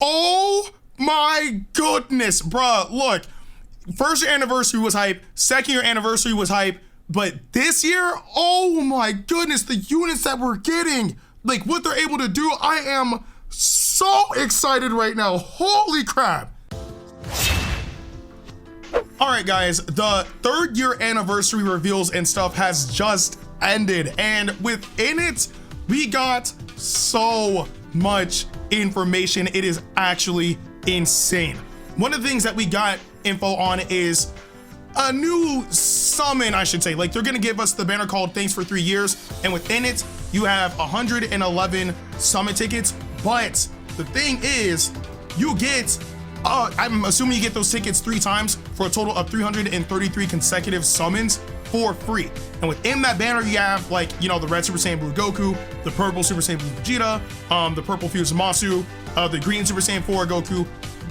Oh my goodness, bruh. Look, first year anniversary was hype, second year anniversary was hype, but this year, oh my goodness, the units that we're getting, like what they're able to do, I am so excited right now. Holy crap. All right, guys, the third year anniversary reveals and stuff has just ended, and within it, we got so much information. It is actually insane. One of the things that we got info on is a new summon, I should say. Like, they're gonna give us the banner called Thanks for 3 years, and within it, you have 111 summon tickets. But the thing is, you get, I'm assuming you get those tickets 3 times for a total of 333 consecutive summons for free. And within that banner, you have, like, you know, the red Super Saiyan Blue Goku, the purple Super Saiyan Blue Vegeta, the purple fused Zamasu, the green Super Saiyan 4 Goku.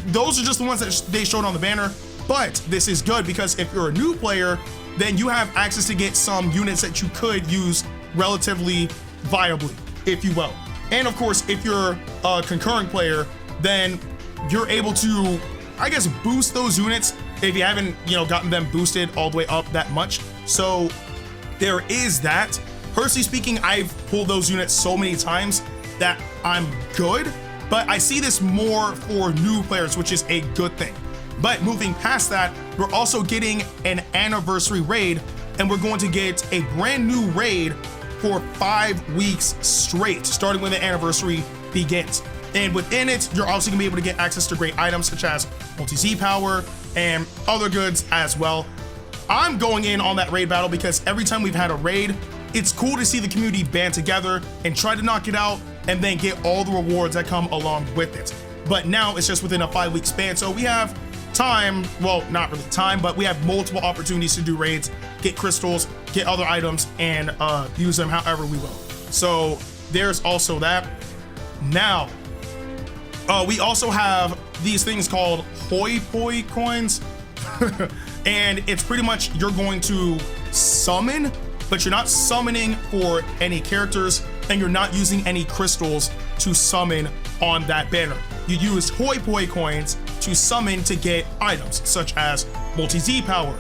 Those are just the ones that they showed on the banner. But this is good because if you're a new player, then you have access to get some units that you could use relatively viably, if you will. And of course, if you're a concurrent player, then you're able to, I guess, boost those units if you haven't, you know, gotten them boosted all the way up that much. So there is that. Personally speaking, I've pulled those units so many times that I'm good, but I see this more for new players, which is a good thing. But moving past that, we're also getting an anniversary raid, and we're going to get a brand new raid for 5 weeks straight, starting when the anniversary begins. And within it, you're also gonna be able to get access to great items such as multi-Z power and other goods as well. I'm going in on that raid battle because every time we've had a raid, it's cool to see the community band together and try to knock it out and then get all the rewards that come along with it. But now it's just within a 5-week span, so we have time, well, not really time, but we have multiple opportunities to do raids, get crystals, get other items, and use them however we will. So there's also that. Now, we also have these things called hoi poi coins. And it's pretty much, you're going to summon, but you're not summoning for any characters, and you're not using any crystals to summon on that banner. You use hoi poi coins to summon to get items such as multi-Z power,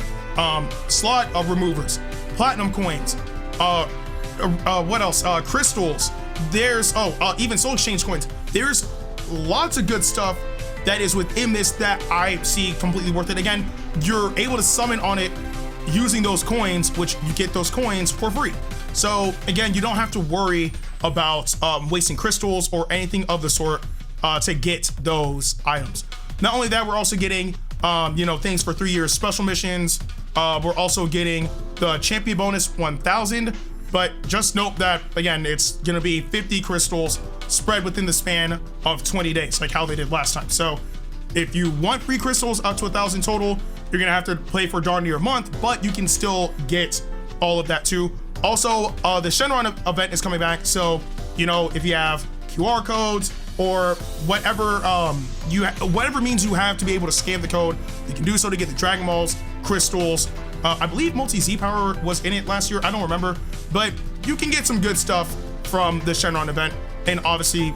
slot removers, platinum coins, what else? Crystals. There's even soul exchange coins. There's lots of good stuff that is within this that I see completely worth it. Again, you're able to summon on it using those coins, which you get those coins for free. So again, you don't have to worry about wasting crystals or anything of the sort to get those items. Not only that, we're also getting you know, things for 3 years special missions. We're also getting the champion bonus 1000, but just note that again, it's gonna be 50 crystals spread within the span of 20 days, like how they did last time. So if you want free crystals up to 1,000 total, you're gonna have to play for darn near a month, but you can still get all of that too. Also, the Shenron event is coming back, so you know, if you have QR codes or whatever whatever means you have to be able to scan the code, you can do so to get the Dragon Balls, crystals. I believe multi-Z power was in it last year, I don't remember, but you can get some good stuff from the Shenron event. And obviously,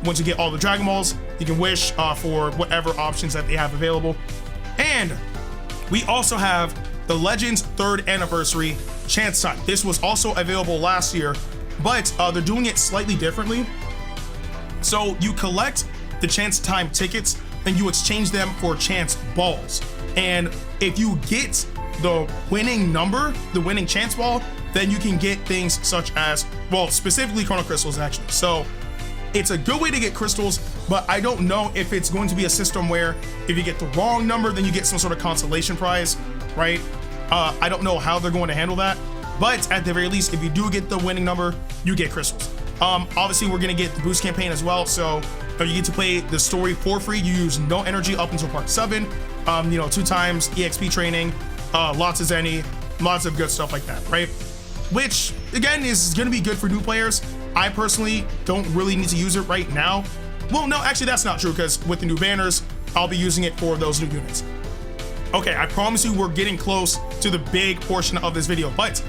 once you get all the Dragon Balls, you can wish for whatever options that they have available. And we also have the Legends 3rd Anniversary Chance Time. This was also available last year, but they're doing it slightly differently. So you collect the Chance Time tickets and you exchange them for Chance Balls. And if you get the winning number, the winning Chance Ball, then you can get things such as, well, specifically Chrono Crystals actually. So it's a good way to get crystals, but I don't know if it's going to be a system where if you get the wrong number, then you get some sort of consolation prize, right? I don't know how they're going to handle that, but at the very least, if you do get the winning number, you get crystals. Obviously, we're gonna get the boost campaign as well, so you get to play the story for free. You use no energy up until part 7, you know, 2 times EXP training, lots of Zenny, lots of good stuff like that, right? Which again is gonna be good for new players. I personally don't really need to use it right now. Well, no, actually that's not true, because with the new banners, I'll be using it for those new units. Okay, I promise you we're getting close to the big portion of this video, but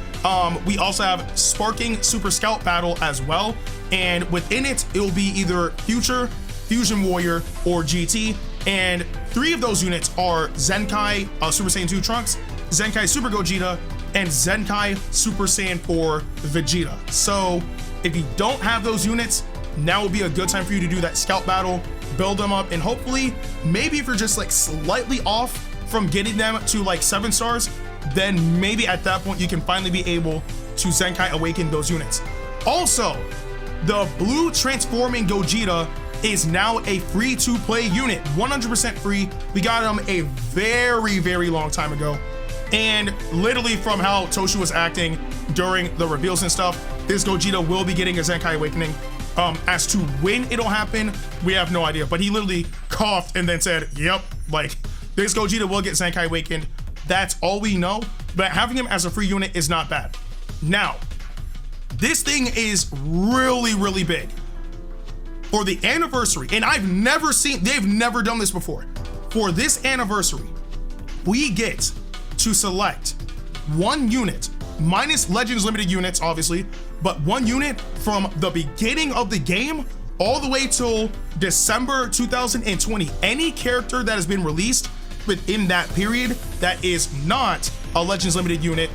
we also have Sparking Super Scout Battle as well, and within it, it will be either future Fusion Warrior, or GT. And 3 of those units are Zenkai Super Saiyan 2 Trunks, Zenkai Super Gogeta, and Zenkai Super Saiyan 4 Vegeta. So if you don't have those units, now would be a good time for you to do that scout battle, build them up, and hopefully, maybe if you're just like slightly off from getting them to like 7 stars, then maybe at that point you can finally be able to Zenkai Awaken those units. Also, the Blue Transforming Gogeta is now a free to play unit, 100% free. We got him a very, very long time ago. And literally from how Toshi was acting during the reveals and stuff, this Gogeta will be getting a Zenkai Awakening. As to when it'll happen, we have no idea. But he literally coughed and then said, yep, like this Gogeta will get Zenkai Awakened. That's all we know. But having him as a free unit is not bad. Now, this thing is really, really big. For the anniversary, and they've never done this before. For this anniversary, we get to select 1 unit, minus Legends Limited units, obviously, but 1 unit from the beginning of the game all the way till December 2020. Any character that has been released within that period that is not a Legends Limited unit,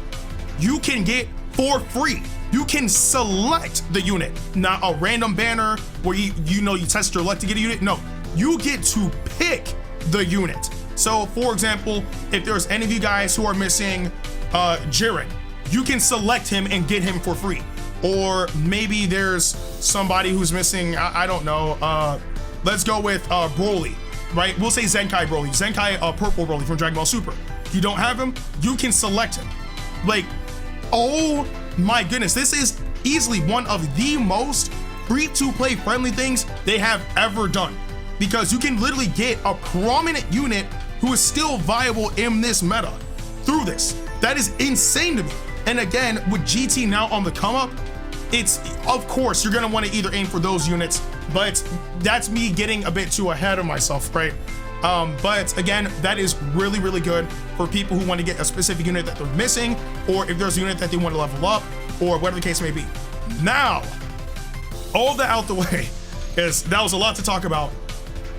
you can get for free. You can select the unit, not a random banner where you test your luck to get a unit. No, you get to pick the unit. So for example, if there's any of you guys who are missing Jiren, you can select him and get him for free. Or maybe there's somebody who's missing, I don't know, let's go with Broly, right? We'll say Zenkai Broly, Zenkai Purple Broly from Dragon Ball Super. If you don't have him, you can select him. Like, oh my goodness, this is easily one of the most free-to-play friendly things they have ever done, because you can literally get a prominent unit who is still viable in this meta through this. That is insane to me. And again, with GT now on the come up, it's, of course, you're gonna want to either aim for those units, but that's me getting a bit too ahead of myself, right? But again, that is really, really good for people who want to get a specific unit that they're missing, or if there's a unit that they want to level up, or whatever the case may be. Now, all that out the way, because that was a lot to talk about,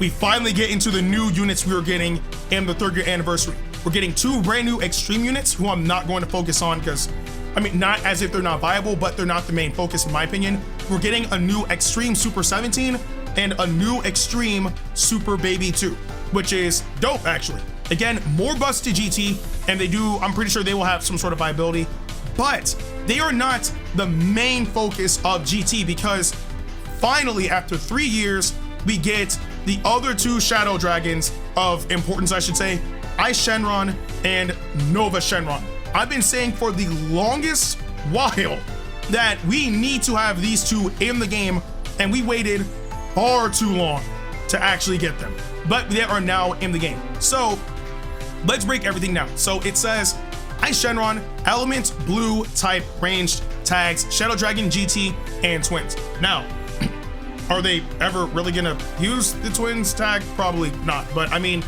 we finally get into the new units we were getting in the 3rd year anniversary. We're getting 2 brand new extreme units who I'm not going to focus on because, I mean, not as if they're not viable, but they're not the main focus in my opinion. We're getting a new Extreme Super 17 and a new Extreme Super Baby 2, which is dope actually. Again, more buffs to GT, and I'm pretty sure they will have some sort of viability, but they are not the main focus of GT, because finally, after 3 years, we get the other 2 Shadow Dragons of importance, I should say, Ice Shenron and Nova Shenron. I've been saying for the longest while that we need to have these 2 in the game, and we waited far too long to actually get them, but they are now in the game. So let's break everything down. So it says Ice Shenron, Element, Blue, Type, Ranged, Tags, Shadow Dragon, GT, and Twins. Now, are they ever really gonna use the Twins tag? Probably not, but I mean,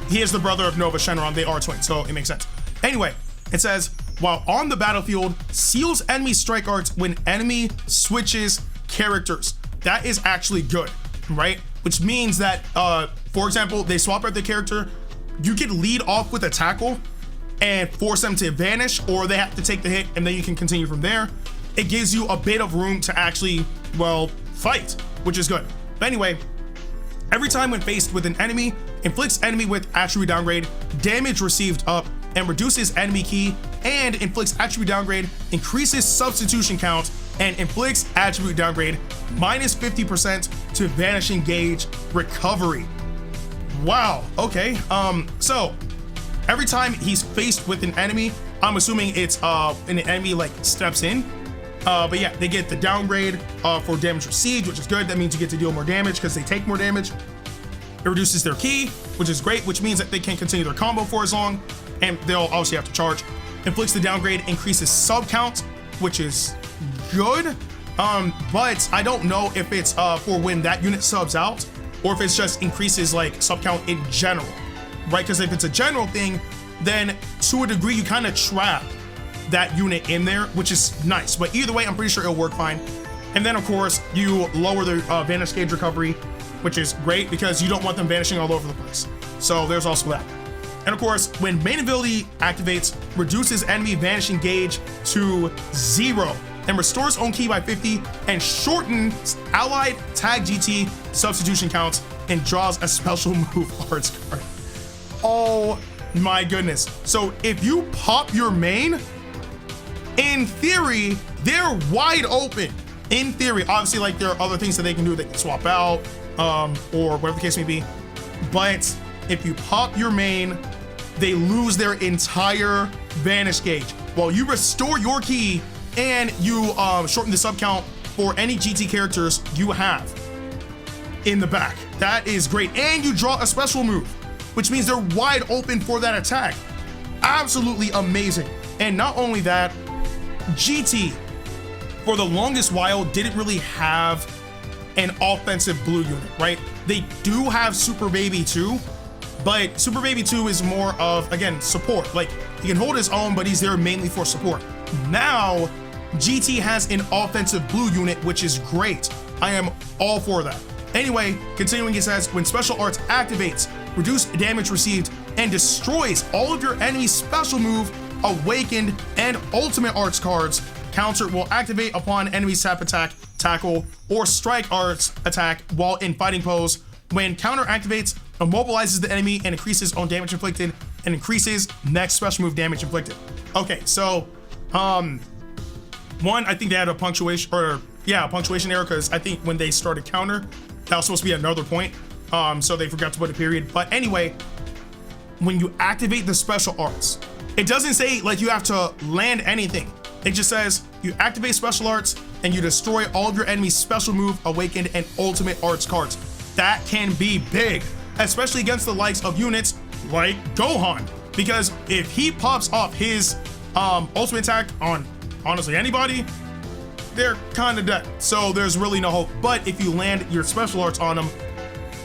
he is the brother of Nova Shenron. They are twins, so it makes sense. Anyway, it says, while on the battlefield, seals enemy strike arts when enemy switches characters. That is actually good, right? Which means that, for example, they swap out the character, you could lead off with a tackle and force them to vanish, or they have to take the hit and then you can continue from there. It gives you a bit of room to actually, well, fight, which is good. But anyway, every time when faced with an enemy, inflicts enemy with attribute downgrade, damage received up, and reduces enemy key, and inflicts attribute downgrade, increases substitution count, and inflicts attribute downgrade minus 50% to vanishing gauge recovery. Wow, okay. So every time he's faced with an enemy, I'm assuming it's an enemy like steps in. But yeah, they get the downgrade for damage received, which is good. That means you get to deal more damage because they take more damage. It reduces their key, which is great, which means that they can't continue their combo for as long, and they'll obviously have to charge. Inflicts the downgrade, increases sub count, which is good. But I don't know if it's for when that unit subs out, or if it's just increases like sub count in general, right? Because if it's a general thing, then to a degree you kind of trap that unit in there, which is nice. But either way, I'm pretty sure it'll work fine. And then of course you lower the vanish gauge recovery, which is great because you don't want them vanishing all over the place. So there's also that. And of course, when main ability activates, reduces enemy vanishing gauge to 0 and restores own ki by 50 and shortens allied tag GT substitution counts and draws a special move arts card. Oh my goodness. So if you pop your main, in theory, they're wide open. In theory, obviously, like there are other things that they can do. They can swap out or whatever the case may be. But if you pop your main, they lose their entire vanish gauge while you restore your ki and you shorten the sub count for any GT characters you have in the back. That is great. And you draw a special move, which means they're wide open for that attack. Absolutely amazing. And not only that, GT for the longest while didn't really have an offensive blue unit, right? They do have Super Baby 2, but Super Baby 2 is more of, again, support. Like, he can hold his own, but he's there mainly for support. Now, GT has an offensive blue unit, which is great. I am all for that. Anyway, continuing, it says, when special arts activates, reduce damage received, and destroys all of your enemy's special move, awakened, and ultimate arts cards, counter will activate upon enemy's tap attack, tackle, or strike arts attack while in fighting pose. When counter activates, immobilizes the enemy and increases on damage inflicted and increases next special move damage inflicted. Okay, so one, I think they had a punctuation error because I think when they started counter, that was supposed to be another point. So they forgot to put a period. But anyway, when you activate the special arts, it doesn't say like you have to land anything. It just says you activate special arts and you destroy all of your enemy's special move, awakened, and ultimate arts cards. That can be big, especially against the likes of units like Gohan, because if he pops off his ultimate attack on honestly anybody, they're kind of dead. So there's really no hope. But if you land your special arts on him,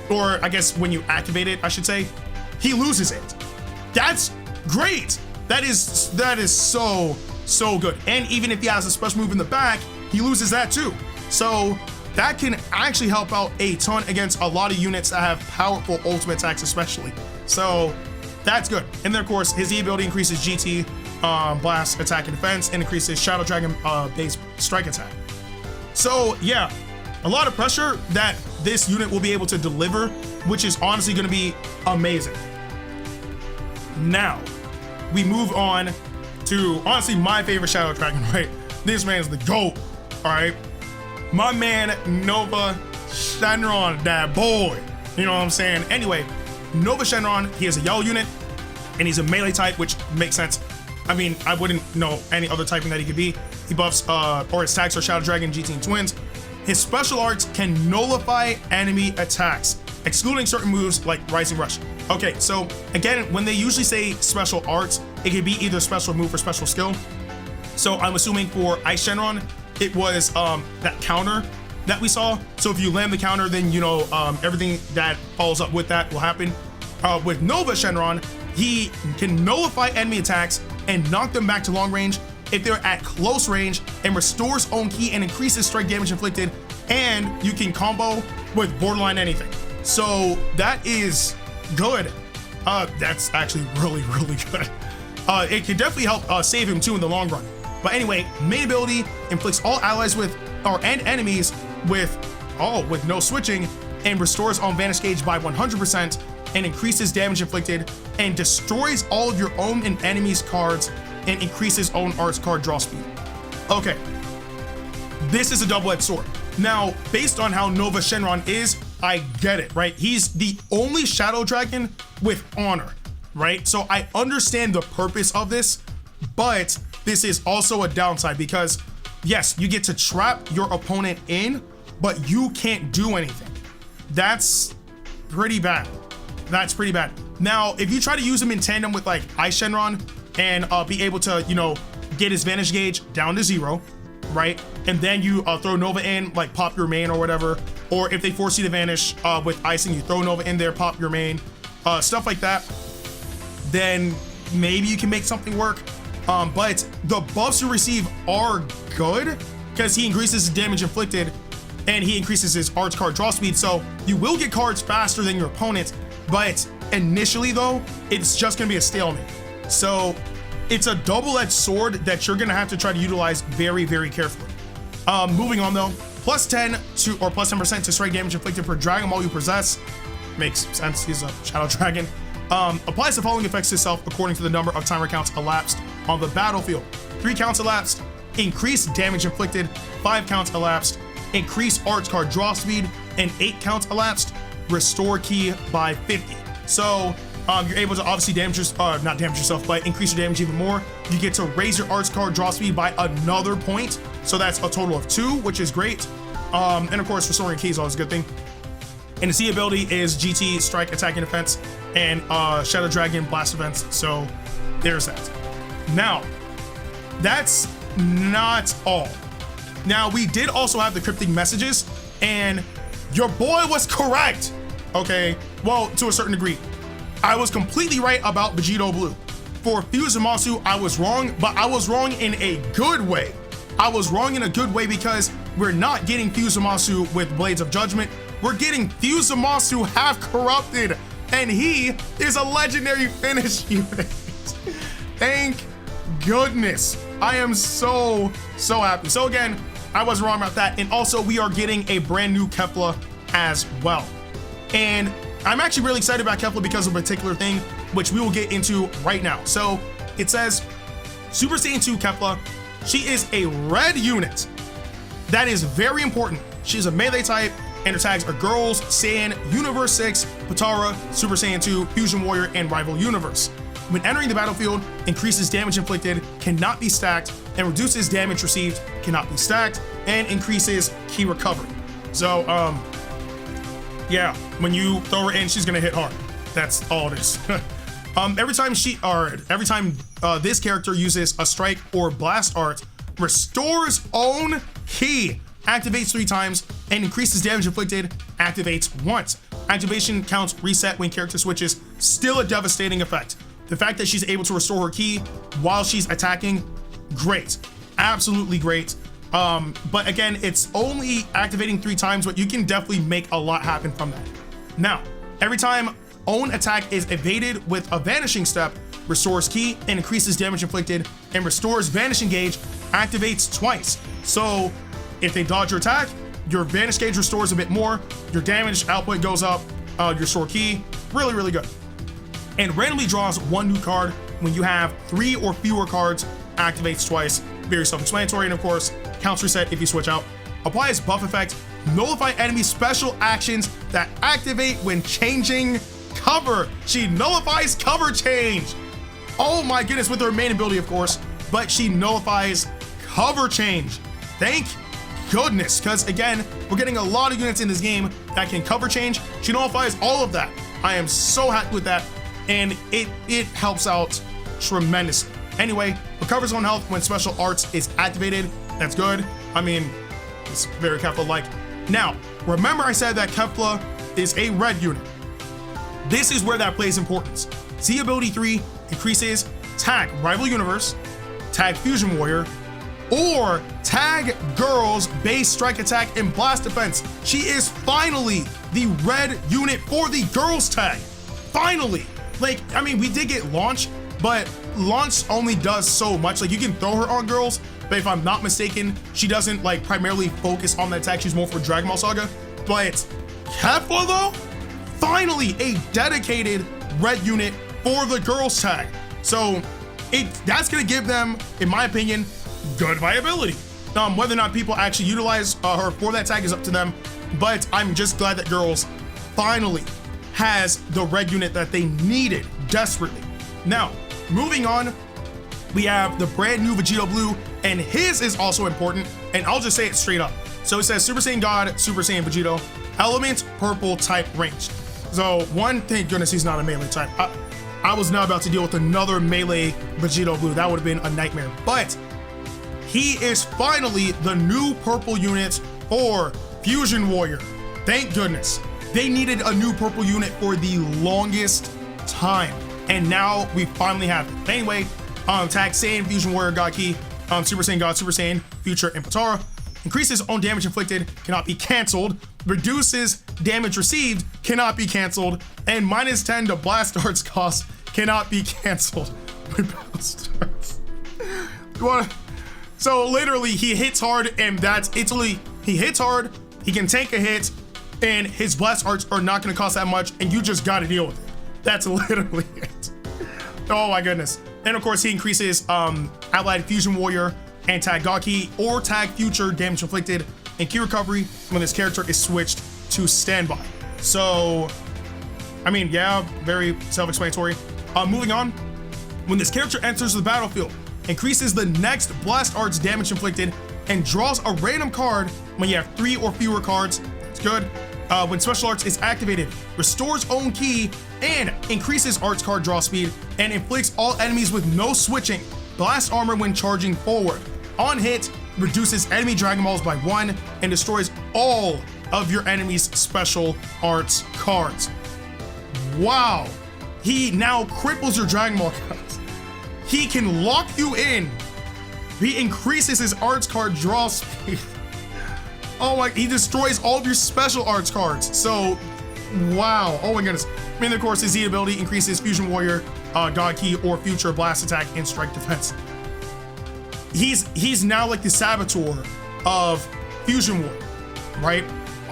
or I guess when you activate it, I should say, he loses it. That's great. That is so good. And even if he has a special move in the back, he loses that too. So that can actually help out a ton against a lot of units that have powerful ultimate attacks especially. So that's good. And then of course, his E ability increases GT, blast, attack, and defense, and increases Shadow Dragon base strike attack. So yeah, a lot of pressure that this unit will be able to deliver, which is honestly gonna be amazing. Now, we move on to honestly my favorite Shadow Dragon, right? This man is the GOAT, all right? My man, Nuova Shenron, that boy. You know what I'm saying? Anyway, Nuova Shenron, he is a yellow unit, and he's a melee type, which makes sense. I mean, I wouldn't know any other typing that he could be. He buffs, or his tags are Shadow Dragon, GT, and Twins. His special arts can nullify enemy attacks, excluding certain moves like Rising Rush. Okay, so again, when they usually say special arts, it could be either special move or special skill. So I'm assuming for Ice Shenron, it was that counter that we saw. So if you land the counter, then you know everything that follows up with that will happen. With Nuova Shenron, he can nullify enemy attacks and knock them back to long range if they're at close range, and restores own ki and increases strike damage inflicted, and you can combo with borderline anything. So that is good. That's actually really good. It can definitely help save him too in the long run. But anyway, main ability inflicts all allies with and enemies with no switching, and restores on vanish gauge by 100% and increases damage inflicted, and destroys all of your own and enemies cards and increases own arts card draw speed. Okay, this is a double-edged sword. Now, based on how Nuova Shenron is, I get it, right? He's the only Shadow Dragon with honor, right? So I understand the purpose of this, but this is also a downside because yes, you get to trap your opponent in, but you can't do anything. That's pretty bad. That's pretty bad. Now, if you try to use him in tandem with like Ice Shenron and be able to, you know, get his vanish gauge down to 0, right? And then you throw Nuova in, like pop your main or whatever. Or if they force you to vanish with icing, you throw Nuova in there, pop your main, stuff like that. Then maybe you can make something work. But the buffs you receive are good because he increases damage inflicted and he increases his arts card draw speed. So you will get cards faster than your opponent, but initially though, it's just gonna be a stalemate. So it's a double-edged sword that you're gonna have to try to utilize very, very carefully. Moving on though, plus 10 to, or plus 10% to strike damage inflicted per Dragon Ball you possess. Makes sense, he's a Shadow Dragon. Applies the following effects to itself according to the number of timer counts elapsed on the battlefield. 3 counts elapsed, increase damage inflicted, 5 counts elapsed, increase arts card draw speed, and 8 counts elapsed, restore ki by 50. So you're able to obviously not damage yourself, but increase your damage even more. You get to raise your arts card draw speed by another point. So that's a total of 2, which is great. And of course, restoring ki is always a good thing. And the C ability is GT, Strike, Attack, and Defense, and Shadow Dragon, Blast Defense. So there's that. Now, that's not all. Now, we did also have the cryptic messages, and your boy was correct. Okay, well, to a certain degree. I was completely right about Vegito Blue. For FUSED Zamasu, I was wrong, but I was wrong in a good way. I was wrong in a good way because we're not getting FUSED Zamasu with Blades of Judgment. We're getting FUSED Zamasu half corrupted, and he is a legendary finish unit. Thank goodness. I am so happy. So again, I was wrong about that. And also we are getting a brand new Kepler as well. And I'm actually really excited about Kepler because of a particular thing, which we will get into right now. So it says Super Saiyan 2 Kepler. She is a red unit. That is very important. She's a melee type, and her tags are Girls, Saiyan, Universe 6, Potara, Super Saiyan 2, Fusion Warrior, and Rival Universe. When entering the battlefield, increases damage inflicted, cannot be stacked, and reduces damage received, cannot be stacked, and increases ki recovery. So, yeah, when you throw her in, she's gonna hit hard. That's all it is. Every time this character uses a strike or blast art, restores own ki, activates 3 times, and increases damage inflicted, activates once. Activation counts reset when character switches, still a devastating effect. The fact that she's able to restore her ki while she's attacking, great, absolutely great. But again, it's only activating 3 times, but you can definitely make a lot happen from that. Now, every time own attack is evaded with a vanishing step, restores ki and increases damage inflicted, and restores vanishing gauge, activates twice. So if they dodge your attack, your vanish gauge restores a bit more, your damage output goes up, your restore ki, really good. And randomly draws 1 new card when you have 3 or fewer cards, activates twice, very self-explanatory, and of course, counts reset if you switch out. Applies buff effect, nullify enemy special actions that activate when changing cover. She nullifies cover change. Oh my goodness, with her main ability, of course, but she nullifies cover change. Thank goodness, because again, we're getting a lot of units in this game that can cover change. She nullifies all of that. I am so happy with that, and it helps out tremendously. Anyway, recovers on health when special arts is activated. That's good. I mean, it's very Kepler-like. Now, remember I said that Kepler is a red unit. This is where that plays importance. Z ability 3 increases tag Rival Universe, tag Fusion Warrior, or tag Girls, base strike attack, and blast defense. She is finally the red unit for the Girls tag. Finally. Like, I mean, we did get Launch, but Launch only does so much. Like, you can throw her on Girls, but if I'm not mistaken, she doesn't like primarily focus on that attack. She's more for Dragon Ball Saga. But Kepler though, finally a dedicated red unit for the Girls tag. So that's gonna give them, in my opinion, good viability. Whether or not people actually utilize her for that tag is up to them, but I'm just glad that Girls finally has the red unit that they needed desperately. Now, moving on, we have the brand new Vegito Blue, and his is also important, and I'll just say it straight up. So it says Super Saiyan God, Super Saiyan Vegito, element purple type ranged. So one, thank goodness he's not a melee type. I was not about to deal with another melee Vegito Blue. That would have been a nightmare, but he is finally the new purple unit for Fusion Warrior. Thank goodness. They needed a new purple unit for the longest time, and now we finally have it. Anyway, tag Saiyan, Fusion Warrior, God Ki, Super Saiyan God, Super Saiyan, Future, and Potara. increases own damage inflicted, cannot be canceled, reduces damage received, cannot be canceled, and -10 to blast arts cost cannot be canceled. So literally he hits hard, and that's Italy. He hits hard, he can tank a hit, and his blast arts are not going to cost that much, and you just got to deal with it. That's literally it. Oh my goodness. And of course he increases allied fusion warrior and tag Gaki or tag future damage inflicted and key recovery when this character is switched to standby. So I mean, yeah, very self-explanatory. Moving on, when this character enters the battlefield, increases the next blast arts damage inflicted and draws a random card when you have 3 or fewer cards. It's good. When special arts is activated, restores own key and increases arts card draw speed and inflicts all enemies with no switching blast armor when charging forward. On hit, reduces enemy Dragon Balls by 1 and destroys all of your enemy's special arts cards. Wow. He now cripples your Dragon Ball cards. He can lock you in. He increases his arts card draw speed. Oh my, he destroys all of your special arts cards. So, wow. Oh my goodness. And of course, his Z ability increases Fusion Warrior, God Key, or future blast attack and strike defense. He's now like the saboteur of Fusion Warrior, right?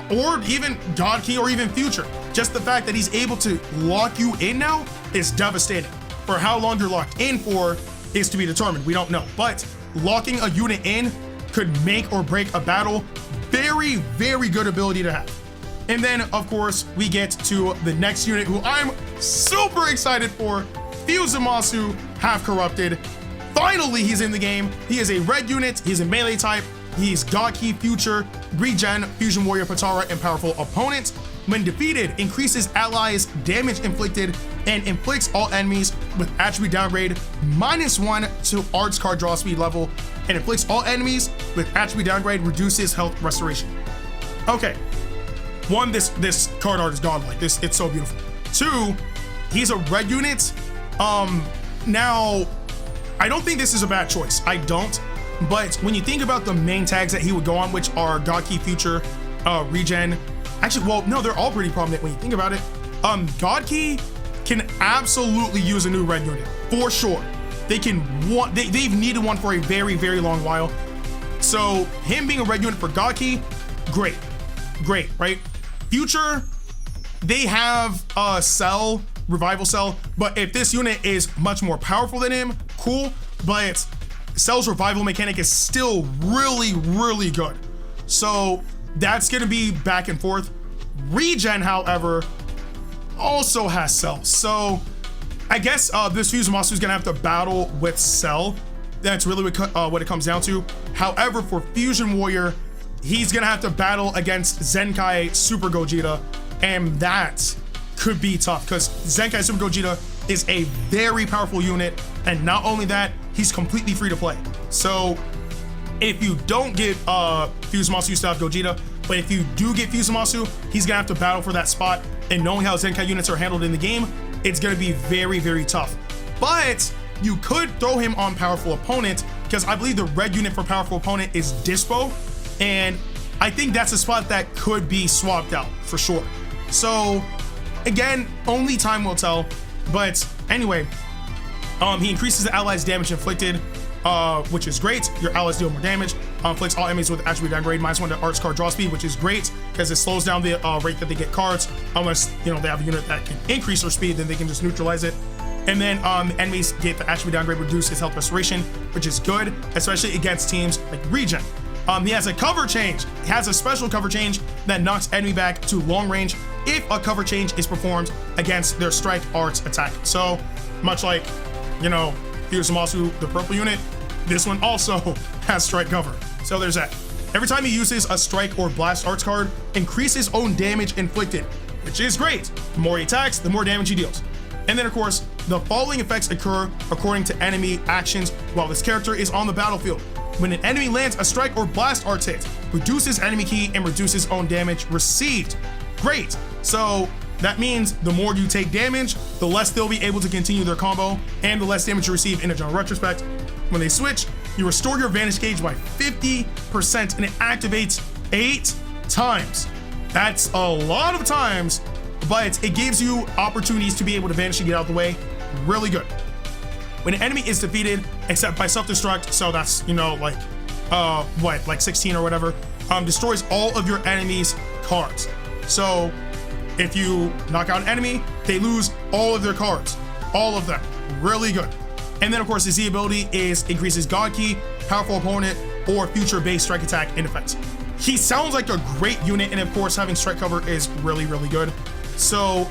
Or even God Key or even future. Just the fact that he's able to lock you in now is devastating. For how long you're locked in for is to be determined. We don't know. But locking a unit in could make or break a battle. Very, very good ability to have. And then, of course, we get to the next unit who I'm super excited for. Zamasu, half corrupted. Finally, he's in the game. He is a red unit. He's a melee type. He's God Key Future, Regen, Fusion Warrior Patara, and powerful opponent. When defeated, increases allies damage inflicted and inflicts all enemies with attribute downgrade -1 to arts card draw speed level, and inflicts all enemies with attribute downgrade reduces health restoration. Okay. 1, this card art is godlike. It's so beautiful. 2, he's a red unit. Now, I don't think this is a bad choice. I don't. But when you think about the main tags that he would go on, which are God Key Future, Regen. Actually, well, no, they're all pretty prominent when you think about it. God Key can absolutely use a new red unit for sure. They've needed one for a very, very long while. So him being a red unit for God Key, great, right? Future, they have a cell, revival cell, but if this unit is much more powerful than him, cool. But Cell's revival mechanic is still really, really good. So that's gonna be back and forth. Regen, however, also has Cell. So I guess this Zamasu is gonna have to battle with Cell. That's really what it comes down to. However, for Fusion Warrior, he's gonna have to battle against Zenkai Super Gogeta, and that could be tough because Zenkai Super Gogeta is a very powerful unit, and not only that, he's completely free to play. So if you don't get Zamasu, you still have Gogeta, but if you do get Zamasu, he's gonna have to battle for that spot, and knowing how Zenkai units are handled in the game, it's gonna be very, very tough. But you could throw him on powerful opponent, because I believe the red unit for powerful opponent is Dispo, and I think that's a spot that could be swapped out for sure. So again, only time will tell. But anyway, he increases the allies' damage inflicted, which is great. Your allies deal more damage. Inflicts all enemies with attribute downgrade -1 to arts card draw speed, which is great because it slows down the rate that they get cards. Unless they have a unit that can increase their speed, then they can just neutralize it. And then enemies get the attribute downgrade, reduce his health restoration, which is good, especially against teams like Regen. He has a cover change. He has a special cover change that knocks enemy back to long range if a cover change is performed against their strike arts attack. So much like, Zamasu, the purple unit, this one also has strike cover. So there's that. Every time he uses a strike or blast arts card, increases own damage inflicted, which is great. The more he attacks, the more damage he deals. And then of course, the following effects occur according to enemy actions while this character is on the battlefield. When an enemy lands a strike or blast arts hit, reduces enemy key and reduces own damage received. Great. So that means the more you take damage, the less they'll be able to continue their combo, and the less damage you receive in a general retrospect. When they switch, You restore your advantage gauge by 50% and it activates 8 times. That's a lot of times, but it gives you opportunities to be able to vanish and get out of the way. Really good. When an enemy is defeated, except by self-destruct, so that's, you know, like, like 16 or whatever, destroys all of your enemy's cards. So if you knock out an enemy, they lose all of their cards, all of them. Really good. And then of course the Z ability is increases God Key, powerful opponent, or future base strike attack and defense. He sounds like a great unit, and of course having strike cover is really, really good. So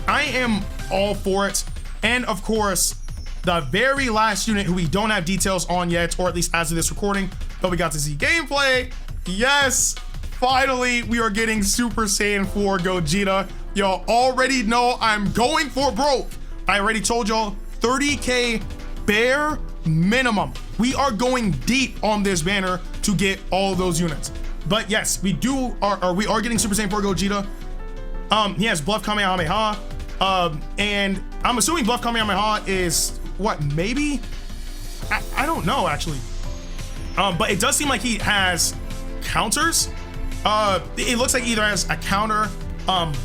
I am all for it. And of course, the very last unit who we don't have details on yet, or at least as of this recording, but we got the Z gameplay. Yes, finally we are getting Super Saiyan 4 Gogeta. Y'all already know I'm going for broke. I already told y'all 30K bare minimum. We are going deep on this banner to get all of those units. But yes, we are getting Super Saiyan 4 Gogeta. He has Bluff Kamehameha. And I'm assuming Bluff Kamehameha is what, maybe? I don't know actually. But it does seem like he has counters. It looks like he either has a counter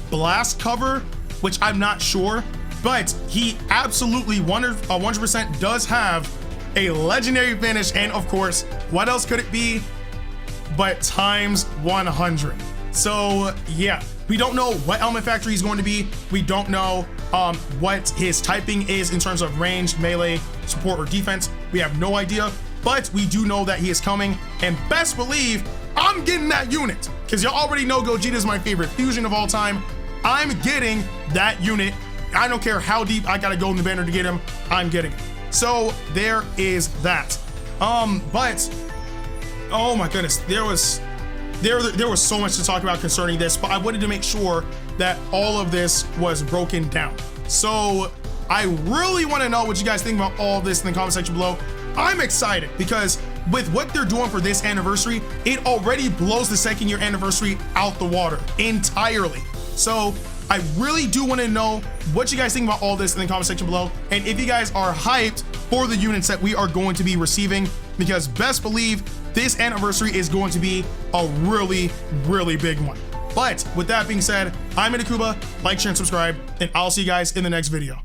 blast cover, which I'm not sure, but he absolutely 100% does have a legendary finish. And of course, what else could it be but times 100? So yeah, we don't know what element factory he's going to be. We don't know what his typing is in terms of range, melee, support, or defense. We have no idea, but we do know that he is coming, and best believe I'm getting that unit, because y'all already know Gogeta is my favorite fusion of all time. I'm getting that unit. I don't care how deep I gotta go in the banner to get him, I'm getting it. So there is that. But oh my goodness, there was so much to talk about concerning this, but I wanted to make sure that all of this was broken down. So I really want to know what you guys think about all of this in the comment section below. I'm excited because with what they're doing for this anniversary, it already blows the 2nd year anniversary out the water entirely. So I really do want to know what you guys think about all this in the comment section below, and if you guys are hyped for the units that we are going to be receiving, because best believe this anniversary is going to be a really, really big one. But with that being said, I'm Ndukauba. Like, share, and subscribe, and I'll see you guys in the next video.